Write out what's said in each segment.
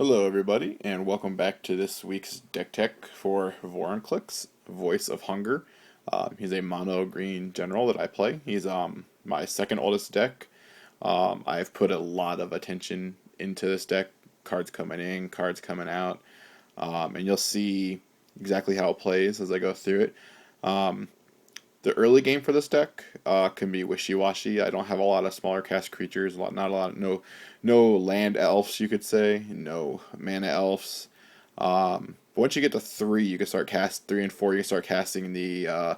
Hello, everybody, and welcome back to this week's deck tech for Vorinclex, Voice of Hunger. He's a mono green general that I play. He's my second oldest deck. I've put a lot of attention into this deck. Cards coming in, cards coming out, and you'll see exactly how it plays as I go through it. The early game for this deck can be wishy-washy. I don't have a lot of smaller cast creatures, no land elves, you could say, no mana elves. But once you get to 3, you can start 3 and 4, you can start casting the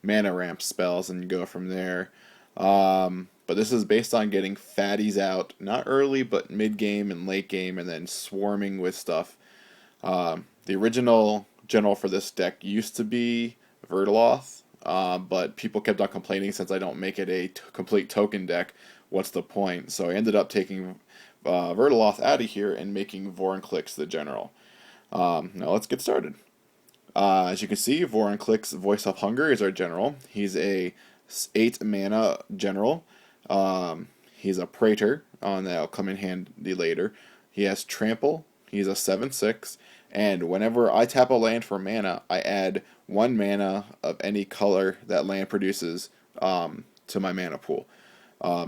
mana ramp spells and go from there. But this is based on getting fatties out, not early, but mid-game and late game, and then swarming with stuff. The original general for this deck used to be Vertaloth, but people kept on complaining since I don't make it a complete token deck. What's the point? So I ended up taking Vertaloth out of here and making Vorinclex the general. Now let's get started. As you can see, Vorinclex Voice of Hunger is our general. He's a 8 mana general. He's a Praetor, that'll come in handy later. He has Trample. He's a 7/6. And whenever I tap a land for mana, I add 1 mana of any color that land produces to my mana pool.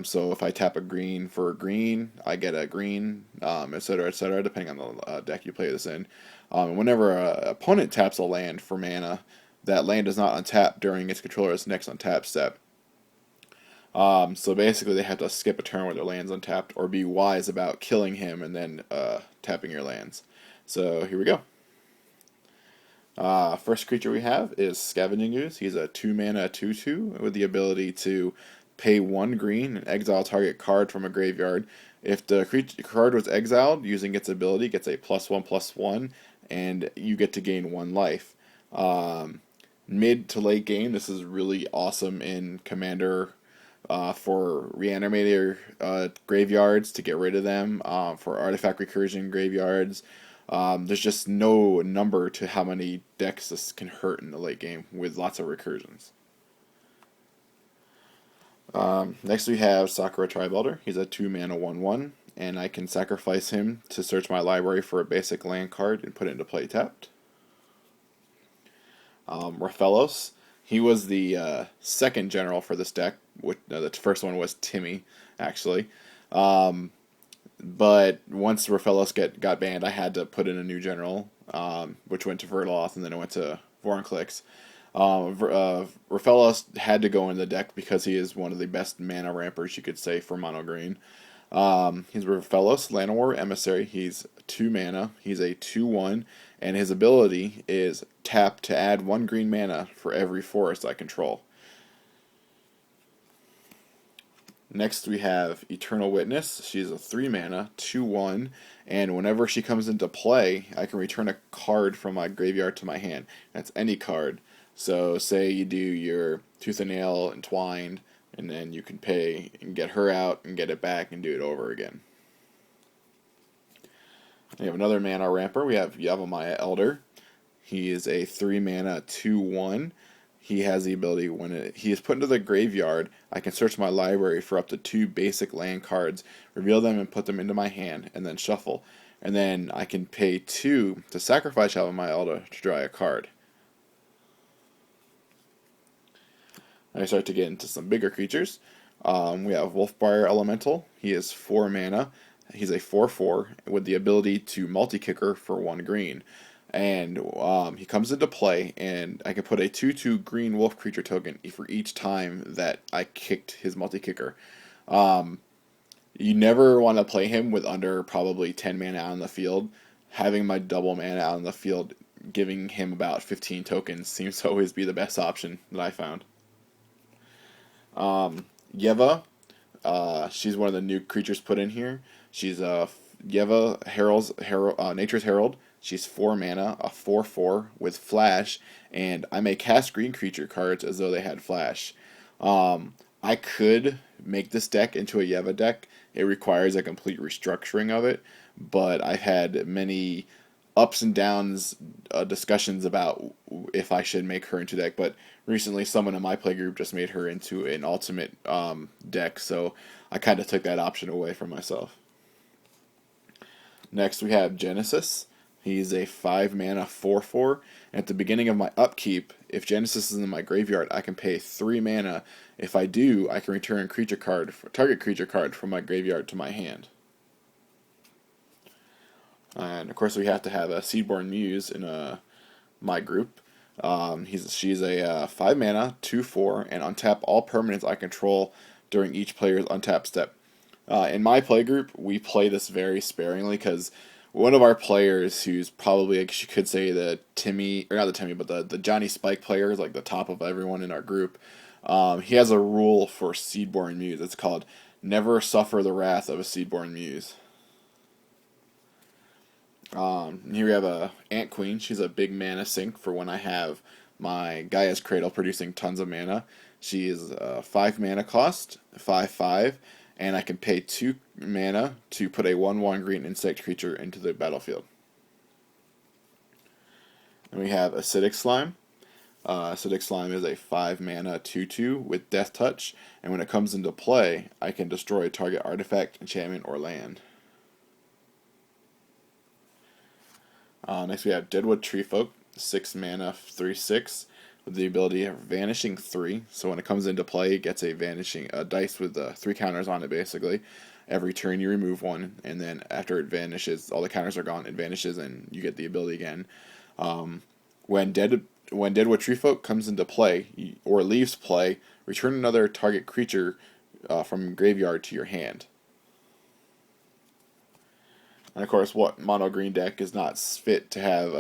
So if I tap a green for a green, I get a green, etc., depending on the deck you play this in. Whenever an opponent taps a land for mana, that land is not untapped during its controller's next untap step. So basically they have to skip a turn where their land's untapped, or be wise about killing him and then tapping your lands. So here we go. First creature we have is Scavenging Ooze. He's a 2 mana 2/2 with the ability to pay 1 green and exile target card from a graveyard. If the card was exiled using its ability, it gets a +1/+1, and you get to gain 1 life. Mid to late game, this is really awesome in Commander for Reanimator graveyards to get rid of them, for Artifact Recursion graveyards. There's just no number to how many decks this can hurt in the late game with lots of recursions. Next we have Sakura Tribalder. He's a 2 mana 1/1, and I can sacrifice him to search my library for a basic land card and put it into play tapped. Raphaelos. He was the second general for this deck. The first one was Timmy, actually. But once Raphaelos got banned, I had to put in a new general, which went to Vertaloth, and then it went to Vorinclex. Raphaelos had to go in the deck because he is one of the best mana rampers, you could say, for mono green. He's Raphaelos, Llanowar Emissary. He's 2 mana. He's a 2/1, and his ability is tap to add 1 green mana for every forest I control. Next we have Eternal Witness. She's a 3 mana 2/1, and whenever she comes into play, I can return a card from my graveyard to my hand. That's any card. So say you do your Tooth and Nail Entwined, and then you can pay and get her out and get it back and do it over again. We have another mana ramper. We have Yavimaya Elder. He is a 3 mana 2/1. He has the ability, when he is put into the graveyard, I can search my library for up to 2 basic land cards, reveal them and put them into my hand, and then shuffle. And then I can pay 2 to sacrifice Yavimaya Elder to draw a card. I start to get into some bigger creatures. We have Wolfbriar Elemental. He is 4 mana. He's a 4/4 with the ability to multi-kicker for 1 green. And he comes into play, and I can put a 2/2 green wolf creature token for each time that I kicked his multi-kicker. You never want to play him with under probably 10 mana out on the field. Having my double mana out on the field, giving him about 15 tokens, seems to always be the best option that I found. Yeva, she's one of the new creatures put in here. She's Yeva Nature's Herald. She's 4 mana, a 4/4 with flash, and I may cast green creature cards as though they had flash. I could make this deck into a Yeva deck. It requires a complete restructuring of it, but I've had many ups and downs discussions about if I should make her into deck, but recently someone in my playgroup just made her into an ultimate deck, so I kind of took that option away from myself. Next we have Genesis. He's a 5 mana 4/4. And at the beginning of my upkeep, if Genesis is in my graveyard, I can pay 3 mana. If I do, I can return target creature card from my graveyard to my hand. And of course, we have to have a Seedborn Muse in my group. She's a 5 mana 2/4 and untap all permanents I control during each player's untap step. In my play group, we play this very sparingly because one of our players, who's probably, I guess you could say, the Timmy, or not the Timmy, but the Johnny Spike player, is like the top of everyone in our group. He has a rule for Seedborn Muse. It's called Never Suffer the Wrath of a Seedborn Muse. Here we have a Ant Queen. She's a big mana sink for when I have my Gaia's Cradle producing tons of mana. She is 5 mana cost, 5/5, and I can pay 2 mana to put a 1/1 green insect creature into the battlefield. And we have Acidic Slime. Acidic Slime is a 5 mana 2/2 with Death Touch, and when it comes into play, I can destroy a target artifact, enchantment, or land. Next we have Deadwood Treefolk, 6 mana 3/6 with the ability of Vanishing 3. So when it comes into play, it gets a dice with 3 counters on it basically. Every turn you remove one, and then after it vanishes, all the counters are gone. It vanishes, and you get the ability again. When Deadwood Treefolk comes into play or leaves play, return another target creature from graveyard to your hand. And of course, what mono green deck is not fit to have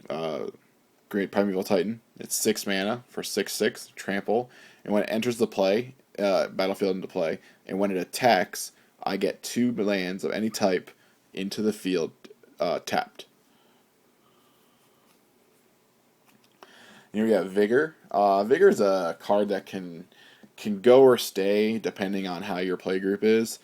a Great Primeval Titan? It's 6 mana for 6/6 trample, and when it enters the battlefield into play, and when it attacks, I get 2 lands of any type into the field tapped. Here we have Vigor. Vigor is a card that can go or stay depending on how your play group is.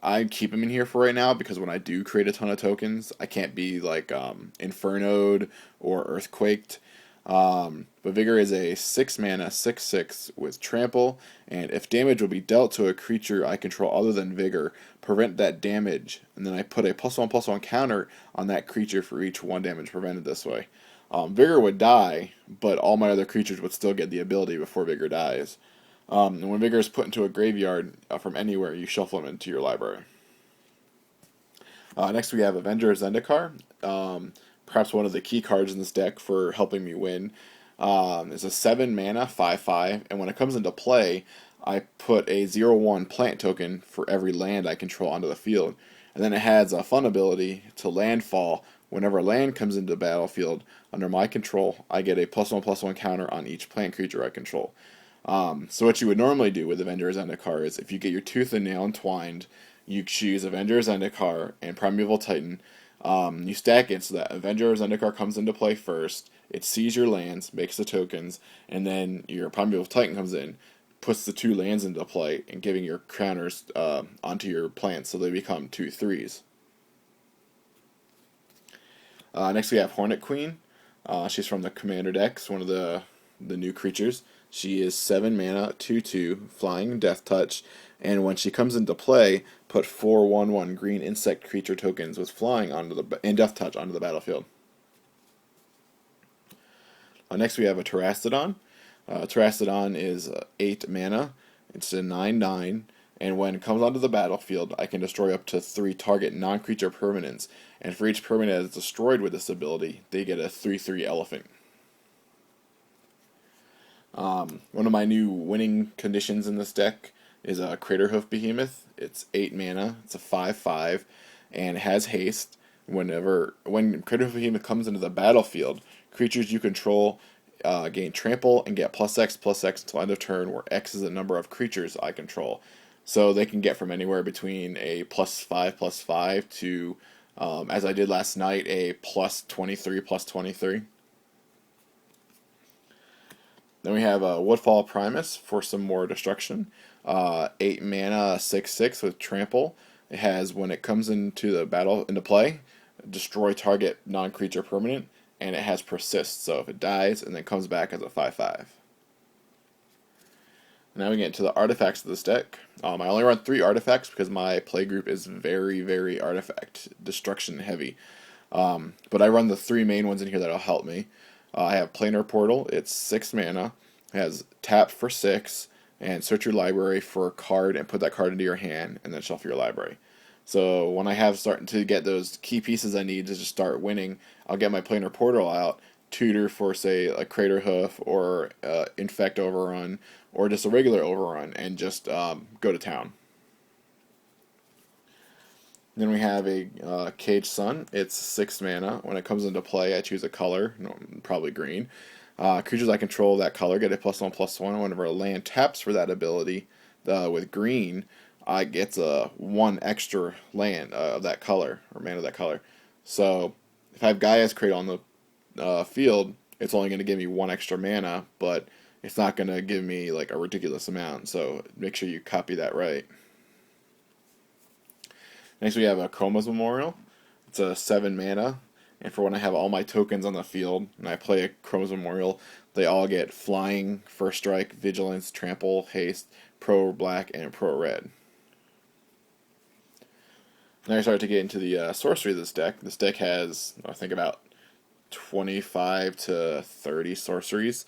I keep him in here for right now because when I do create a ton of tokens, I can't be like Infernoed or Earthquaked. But Vigor is a 6 mana 6/6 with trample, and if damage will be dealt to a creature I control other than Vigor, prevent that damage, and then I put a +1/+1 counter on that creature for each 1 damage prevented this way. Vigor would die, but all my other creatures would still get the ability before Vigor dies. And when Vigor is put into a graveyard from anywhere, you shuffle him into your library. Next we have Avenger Zendikar. Perhaps one of the key cards in this deck for helping me win. It's a 7 mana 5/5, and when it comes into play, I put a 0/1 plant token for every land I control onto the field. And then it has a fun ability to landfall. Whenever land comes into the battlefield under my control, I get a +1/+1 counter on each plant creature I control. So what you would normally do with Avenger Zendikar is if you get your Tooth and Nail entwined, you choose Avenger Zendikar and Primeval Titan. You stack it so that Avenger Zendikar comes into play first, it sees your lands, makes the tokens, and then your Primeval Titan comes in, puts the 2 lands into play, and giving your counters onto your plants so they become 2/3s. Next we have Hornet Queen. She's from the Commander decks, one of the new creatures. She is 7 mana 2/2 flying Death Touch, and when she comes into play, put 4 1/1 green insect creature tokens with flying and Death Touch onto the battlefield. Next we have a Terastodon. Terastodon is 8 mana. It's a 9/9, and when it comes onto the battlefield, I can destroy up to 3 target non-creature permanents, and for each permanent that is destroyed with this ability, they get a 3/3 elephant. One of my new winning conditions in this deck is a Craterhoof Behemoth. It's 8 mana, it's a 5/5, and it has haste. When Craterhoof Behemoth comes into the battlefield, creatures you control gain trample and get +X/+X until end of turn, where X is the number of creatures I control. So they can get from anywhere between a +5/+5 to, as I did last night, a +23/+23. Then we have Woodfall Primus for some more destruction. 8 mana 6/6 with trample. It has, when it comes into play, destroy target non-creature permanent, and it has persist. So if it dies and then comes back as a 5/5. Now we get into the artifacts of this deck. I only run 3 artifacts because my play group is very, very artifact destruction heavy. But I run the 3 main ones in here that'll help me. I have Planar Portal. It's 6 mana. It has tap for 6 and search your library for a card and put that card into your hand and then shuffle your library. So when I have starting to get those key pieces I need to just start winning, I'll get my Planar Portal out, tutor for say a Craterhoof or Infect overrun or just a regular overrun and just go to town. Then we have a Cage Sun. It's 6 mana. When it comes into play, I choose a color, probably green. Creatures I control that color get a +1/+1. Whenever a land taps for that ability with green, I get 1 extra land of that color, or mana of that color. So if I have Gaia's Cradle on the field, it's only going to give me 1 extra mana, but it's not going to give me like a ridiculous amount. So make sure you copy that right. Next we have a Chroma's Memorial. It's a 7 mana, and for when I have all my tokens on the field and I play a Chroma's Memorial, they all get Flying, First Strike, Vigilance, Trample, Haste, Pro Black, and Pro Red. Now I start to get into the sorcery of this deck. This deck has, I think, about 25 to 30 sorceries.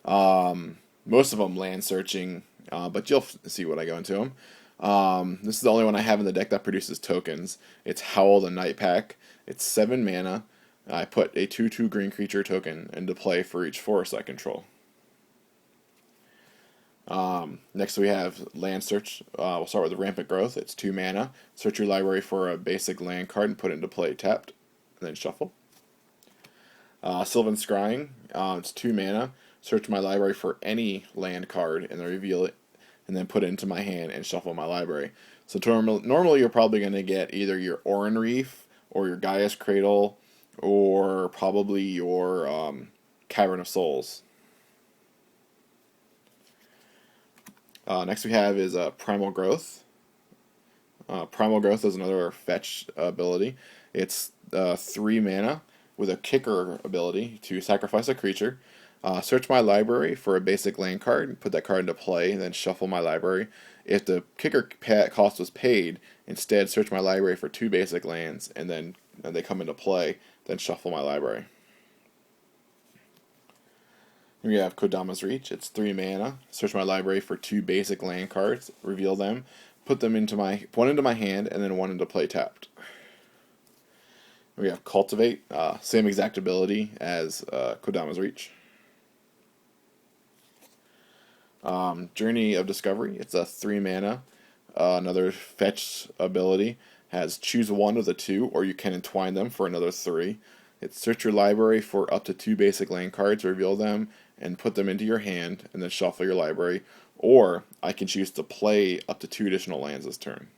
Most of them land searching, but you'll see what I go into them. This is the only one I have in the deck that produces tokens. It's Howl the Night Pack. It's 7 mana. I put a 2/2 green creature token into play for each forest I control. Next we have Land Search. We'll start with Rampant Growth. It's 2 mana. Search your library for a basic land card and put it into play tapped, and then shuffle. Sylvan Scrying. It's 2 mana. Search my library for any land card and then reveal it, and then put it into my hand and shuffle my library. So normally you're probably going to get either your Oran Reef or your Gaia's Cradle or probably your Cavern of Souls. Next we have is Primal Growth. Primal Growth is another fetch ability. It's 3 mana with a kicker ability to sacrifice a creature. Search my library for a basic land card, put that card into play, and then shuffle my library. If the kicker cost was paid, instead search my library for 2 basic lands, and then they come into play, then shuffle my library. Here we have Kodama's Reach. It's 3 mana. Search my library for 2 basic land cards, reveal them, put them into one into my hand, and then 1 into play tapped. We have Cultivate, same exact ability as Kodama's Reach. Journey of Discovery. It's a 3 mana. Another fetch ability. Has choose 1 of the 2, or you can entwine them for another 3. It's search your library for up to 2 basic land cards, reveal them, and put them into your hand, and then shuffle your library. Or I can choose to play up to 2 additional lands this turn.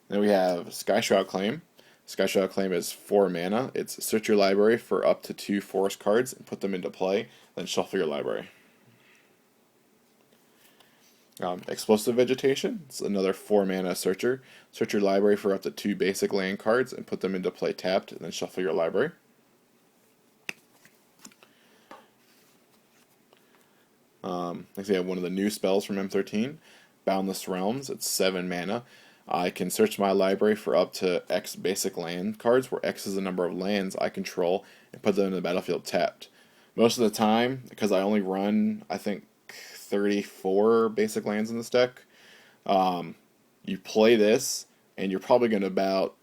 Then we have Skyshroud Claim. Skyshroud Claim is 4 mana. It's search your library for up to 2 forest cards and put them into play, then shuffle your library. Explosive Vegetation. It's another 4 mana searcher. Search your library for up to 2 basic land cards and put them into play tapped, and then shuffle your library. Next we have one of the new spells from M13, Boundless Realms. It's 7 mana. I can search my library for up to X basic land cards, where X is the number of lands I control, and put them in the battlefield tapped. Most of the time, because I only run, I think, 34 basic lands in this deck, you play this, and you're probably going to about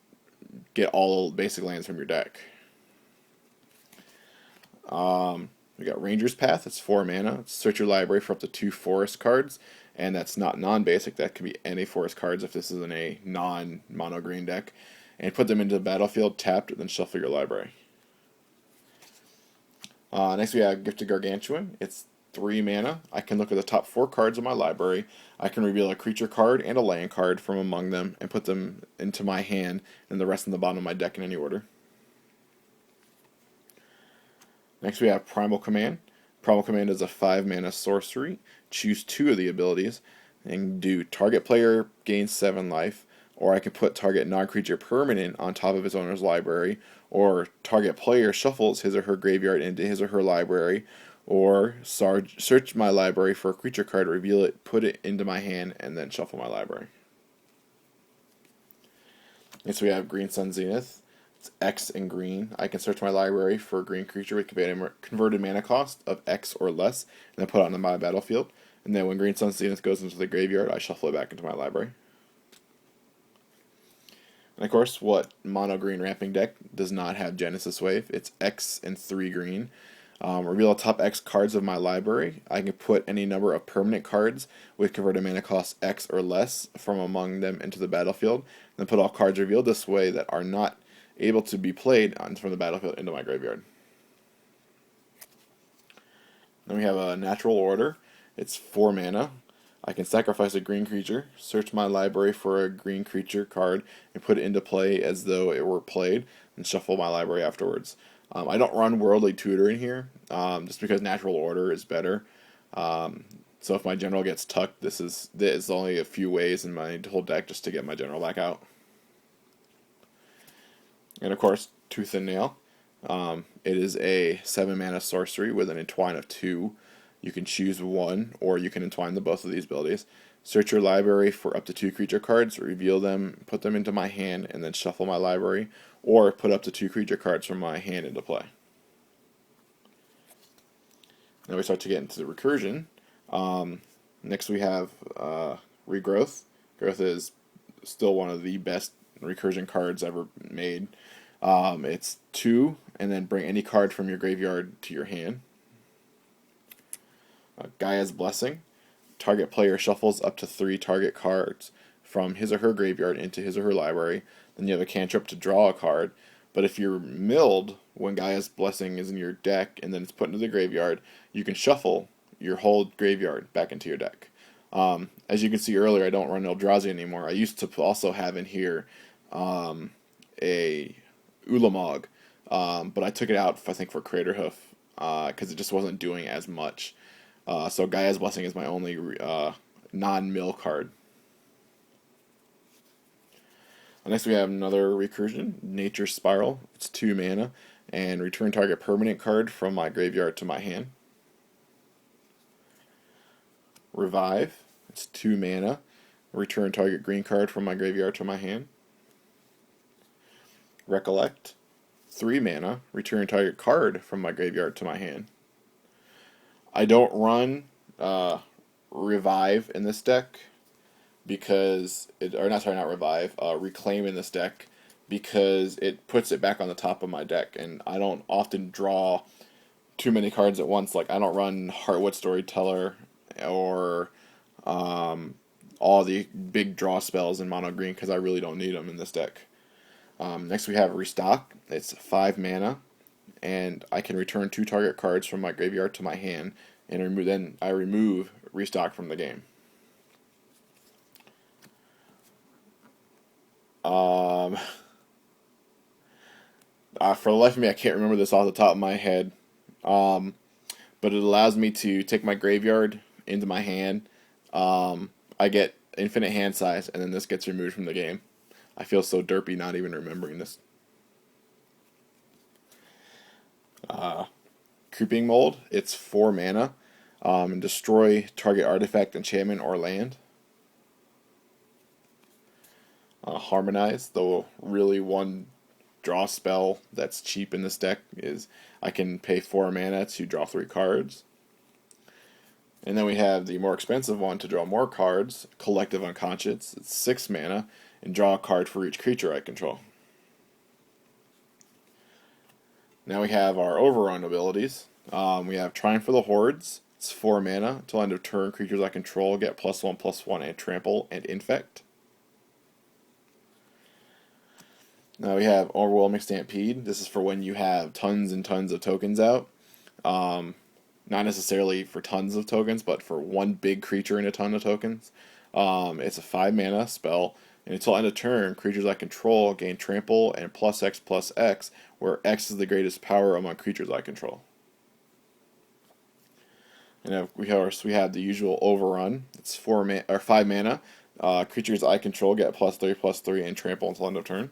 get all basic lands from your deck. We got Ranger's Path. It's 4 mana. Search your library for up to 2 forest cards, and that's not non-basic. That could be any forest cards if this is in a non-mono green deck, and put them into the battlefield tapped, and then shuffle your library. Next we have Gifted Gargantuan. It's 3 mana. I can look at the top 4 cards of my library. I can reveal a creature card and a land card from among them and put them into my hand, and the rest in the bottom of my deck in any order. Next we have Primal Command. Primal Command is a 5 mana sorcery. Choose 2 of the abilities and do target player gains 7 life, or I can put target non-creature permanent on top of its owner's library, or target player shuffles his or her graveyard into his or her library, or search my library for a creature card, reveal it, put it into my hand, and then shuffle my library. Next we have Green Sun Zenith. It's X and green. I can search my library for a green creature with converted mana cost of X or less, and then put it on my battlefield. And then when Green Sun Zenith goes into the graveyard, I shuffle it back into my library. And of course, what mono green ramping deck does not have Genesis Wave? It's X and 3 green. Reveal the top X cards of my library. I can put any number of permanent cards with converted mana cost X or less from among them into the battlefield. Then put all cards revealed this way that are not able to be played from the battlefield into my graveyard. Then we have a Natural Order. It's 4 mana. I can sacrifice a green creature, search my library for a green creature card, and put it into play as though it were played, and shuffle my library afterwards. I don't run Worldly Tutor in here, just because Natural Order is better. So if my general gets tucked, this is only a few ways in my whole deck just to get my general back out. And of course, Tooth and Nail. It is a 7 mana sorcery with an entwine of 2. You can choose one, or you can entwine both of these abilities. Search your library for up to 2 creature cards, reveal them, put them into my hand, and then shuffle my library, or put up to 2 creature cards from my hand into play. Now we start to get into the recursion. Next we have Regrowth. Growth is still one of the best recursion cards ever made. It's 2, and then bring any card from your graveyard to your hand. Gaia's Blessing. Target player shuffles up to 3 target cards from his or her graveyard into his or her library. Then you have a cantrip to draw a card. But if you're milled when Gaia's Blessing is in your deck and then it's put into the graveyard, you can shuffle your whole graveyard back into your deck. As you can see earlier, I don't run Eldrazi anymore. I used to also have in here a Ulamog, but I took it out, I think, for Craterhoof because it just wasn't doing as much. So Gaia's Blessing is my only non-mill card. Next we have another recursion, Nature's Spiral. It's 2 mana, and return target permanent card from my graveyard to my hand. Revive. It's 2 mana. Return target green card from my graveyard to my hand. Recollect. 3 mana. Return target card from my graveyard to my hand. I don't run Revive in this deck because Reclaim in this deck because it puts it back on the top of my deck, and I don't often draw too many cards at once. Like I don't run Heartwood Storyteller or all the big draw spells in mono green because I really don't need them in this deck. Next we have Restock. It's 5 mana, and I can return 2 target cards from my graveyard to my hand, and remove Restock from the game. For the life of me, I can't remember this off the top of my head, but it allows me to take my graveyard into my hand. I get infinite hand size, and then this gets removed from the game. I feel so derpy not even remembering this. Creeping Mold. It's 4 mana. And destroy target artifact, enchantment, or land. Harmonize. The really one draw spell that's cheap in this deck is I can pay 4 mana to draw 3 cards. And then we have the more expensive one to draw more cards, Collective Unconscious. It's 6 mana, and draw a card for each creature I control. Now we have our overrun abilities. We have Triumph for the Hordes. It's 4 mana. Until end of turn, creatures I control get +1/+1 and trample and infect. Now we have Overwhelming Stampede. This is for when you have tons and tons of tokens out. Not necessarily for tons of tokens, but for one big creature and a ton of tokens. It's a 5 mana spell, and until end of turn, creatures I control gain trample and +X/+X, where X is the greatest power among creatures I control. And we have the usual Overrun. It's 5 mana. Creatures I control get +3/+3 and trample until end of turn.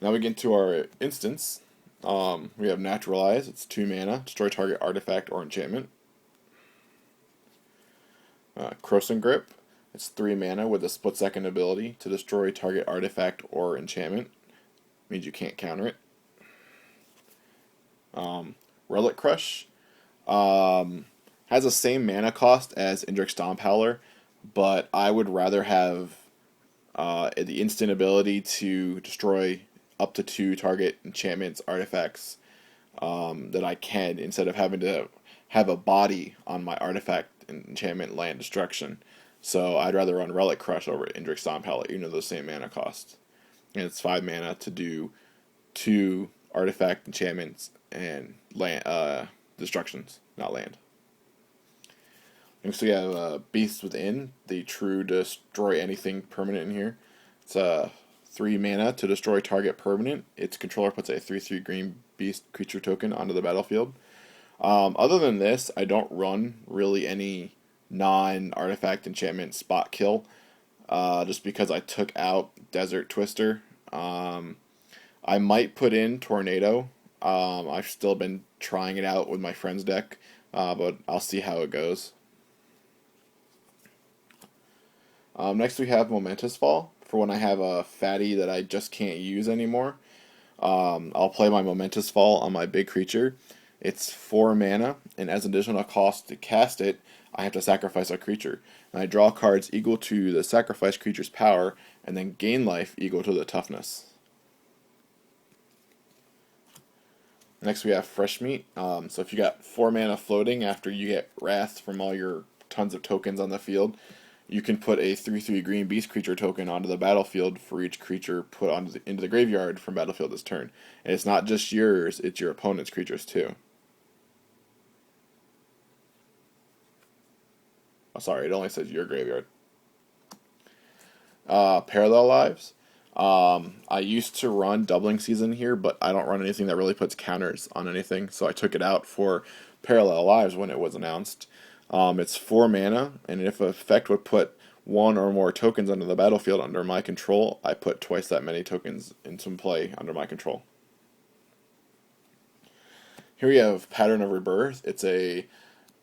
Now we get to our instance. We have Naturalize. It's 2 mana. Destroy target artifact or enchantment. Croson Grip. It's 3 mana with a split-second ability to destroy target artifact or enchantment. Means you can't counter it. Relic Crush. Has the same mana cost as Indrik Stomphowler, but I would rather have the instant ability to destroy up to 2 target enchantments, artifacts that I can, instead of having to have a body on my artifact and enchantment land destruction. So I'd rather run Relic Crush over Indrik Stomphowler, even though they're the same mana cost. And it's 5 mana to do 2 artifact enchantments and land destructions, not land. Next we have Beast Within, the true destroy anything permanent in here. It's 3 mana to destroy target permanent. Its controller puts a 3/3 green beast creature token onto the battlefield. Other than this, I don't run really any non-artifact enchantment spot kill, just because I took out Desert Twister. I might put in Tornado. I've still been trying it out with my friend's deck, but I'll see how it goes. Next we have Momentous Fall, for when I have a fatty that I just can't use anymore. I'll play my Momentous Fall on my big creature. It's 4 mana, and as an additional cost to cast it, I have to sacrifice a creature. And I draw cards equal to the sacrificed creature's power, and then gain life equal to the toughness. Next we have Fresh Meat. So if you got 4 mana floating after you get Wrath from all your tons of tokens on the field, you can put a 3/3 green beast creature token onto the battlefield for each creature put into the graveyard from battlefield this turn. And it's not just yours, it's your opponent's creatures too. Oh, sorry, it only says your graveyard. Parallel Lives. I used to run Doubling Season here, but I don't run anything that really puts counters on anything, so I took it out for Parallel Lives when it was announced. It's 4 mana, and if an effect would put 1 or more tokens onto the battlefield under my control, I put twice that many tokens into play under my control. Here we have Pattern of Rebirth. It's a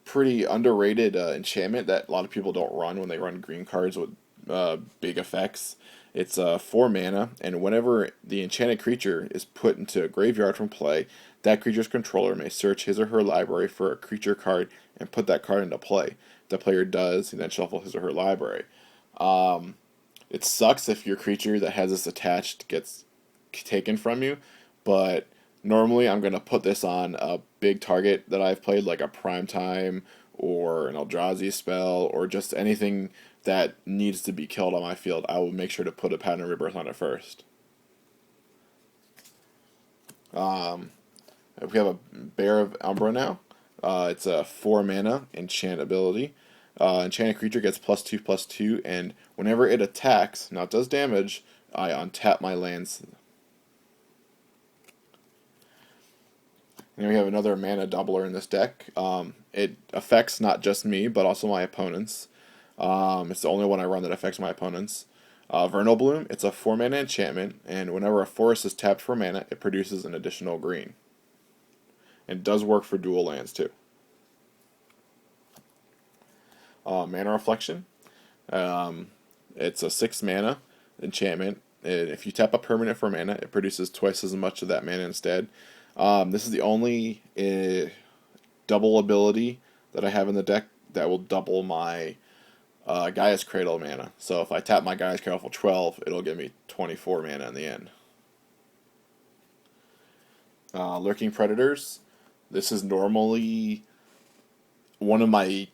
pretty underrated enchantment that a lot of people don't run when they run green cards with big effects. It's 4 mana, and whenever the enchanted creature is put into a graveyard from play, that creature's controller may search his or her library for a creature card and put that card into play. If the player does, he then shuffle his or her library. It sucks if your creature that has this attached gets taken from you, but normally I'm going to put this on a big target that I've played, like a Primetime or an Eldrazi spell, or just anything that needs to be killed on my field. I will make sure to put a Pattern of Rebirth on it first. We have a Bear of Umbra now. It's a 4 mana enchant ability. Enchanted creature gets +2/+2, and whenever it attacks, now it does damage, I untap my lands. And we have another mana doubler in this deck. It affects not just me, but also my opponents. It's the only one I run that affects my opponents. Vernal Bloom, it's a 4 mana enchantment, and whenever a forest is tapped for mana, it produces an additional green. It does work for dual lands too. Mana Reflection. It's a 6 mana enchantment. If you tap a permanent for mana, it produces twice as much of that mana instead. This is the only double ability that I have in the deck that will double my Gaia's Cradle mana. So if I tap my Gaia's Cradle for 12, it'll give me 24 mana in the end. Lurking Predators. This is normally one of my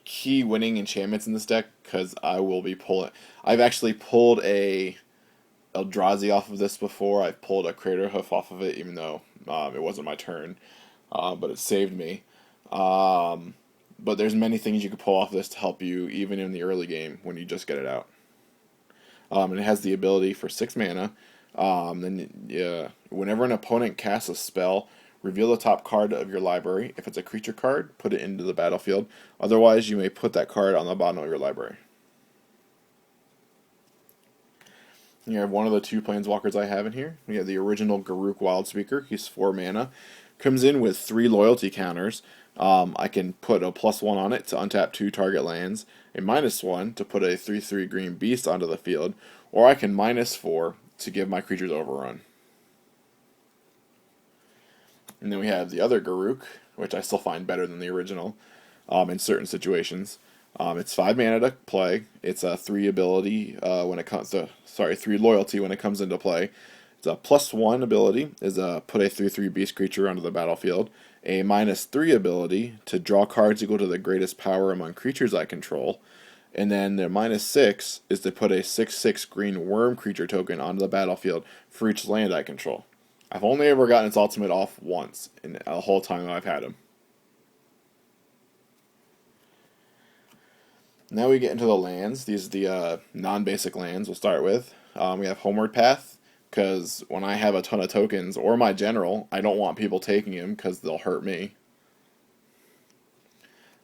key winning enchantments in this deck, because I will be pulling... I've actually pulled a Eldrazi off of this before. I've pulled a Craterhoof off of it, even though it wasn't my turn. But it saved me. But there's many things you can pull off of this to help you, even in the early game, when you just get it out. And it has the ability for 6 mana. Whenever an opponent casts a spell, reveal the top card of your library. If it's a creature card, put it into the battlefield. Otherwise, you may put that card on the bottom of your library. You have one of the two planeswalkers I have in here. We have the original Garruk Wildspeaker. He's 4 mana. Comes in with 3 loyalty counters. I can put a +1 on it to untap 2 target lands, a -1 to put a 3/3 green beast onto the field, or I can -4 to give my creatures overrun. And then we have the other Garruk, which I still find better than the original in certain situations. It's 5 mana to play. It's a 3 ability when it comes to 3 loyalty when it comes into play. It's a +1 ability is put a 3/3 beast creature onto the battlefield. A -3 ability to draw cards equal to the greatest power among creatures I control. And then the -6 is to put a 6/6 green worm creature token onto the battlefield for each land I control. I've only ever gotten its ultimate off once in the whole time that I've had him. Now we get into the lands. These are the non-basic lands we'll start with. We have Homeward Path, because when I have a ton of tokens, or my general, I don't want people taking him because they'll hurt me.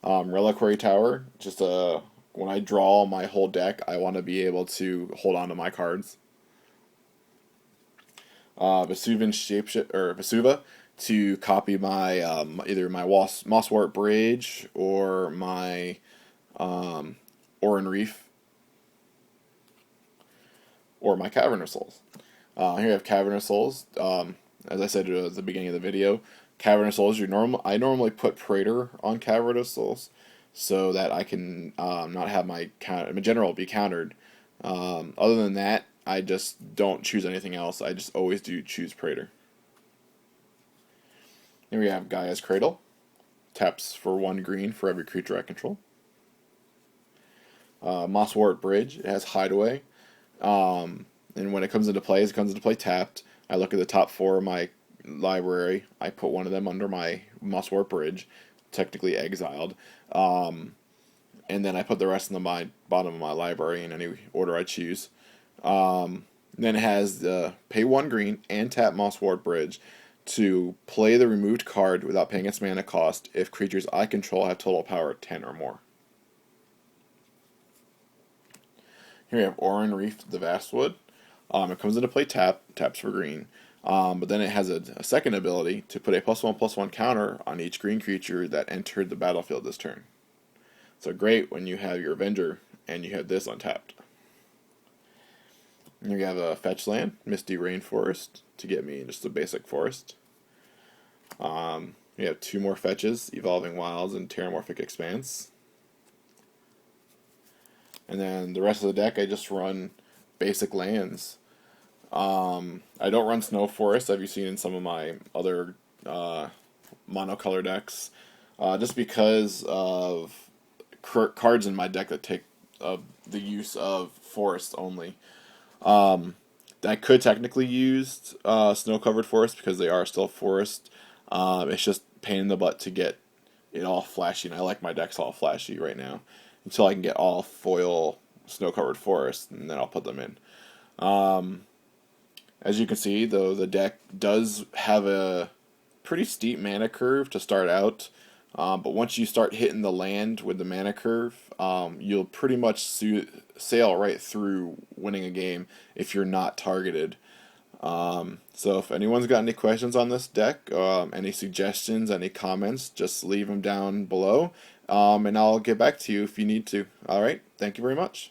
Reliquary Tower, just when I draw my whole deck, I want to be able to hold on to my cards. Vesuvan Shapeshift, or Vesuva, to copy my either my Mosswort Bridge or my Oran Reef, or my Cavern of Souls. Here we have Cavern of Souls. As I said at the beginning of the video, Cavern of Souls. I normally put Praetor on Cavern of Souls so that I can not have my general be countered. Other than that, I just don't choose anything else. I just always do choose Praetor. Here we have Gaia's Cradle. Taps for 1 green for every creature I control. Mosswort Bridge. It has Hideaway. And when it comes into play, it comes into play tapped. I look at the top 4 of my library. I put one of them under my Mosswort Bridge, technically exiled. And then I put the rest in the bottom of my library in any order I choose. Then it has the pay 1 green and tap Mosswort Bridge to play the removed card without paying its mana cost if creatures I control have total power 10 or more. Here we have Oran Reef the Vastwood. It comes into play taps for green. But then it has a second ability to put a +1/+1 counter on each green creature that entered the battlefield this turn. So great when you have your Avenger and you have this untapped. And you have a fetch land, Misty Rainforest, to get me just a basic forest. You have 2 more fetches, Evolving Wilds and Terramorphic Expanse. And then the rest of the deck, I just run basic lands. I don't run Snow Forest, as you've seen in some of my other monocolor decks, just because of cards in my deck that take the use of forest only. I could technically use snow-covered forest because they are still forest. It's just pain in the butt to get it all flashy, and I like my decks all flashy right now until I can get all foil snow-covered forest, and then I'll put them in. As you can see, though, the deck does have a pretty steep mana curve to start out, but once you start hitting the land with the mana curve, you'll pretty much sail right through winning a game if you're not targeted. So if anyone's got any questions on this deck, any suggestions, any comments, just leave them down below, and I'll get back to you if you need to. Alright, thank you very much.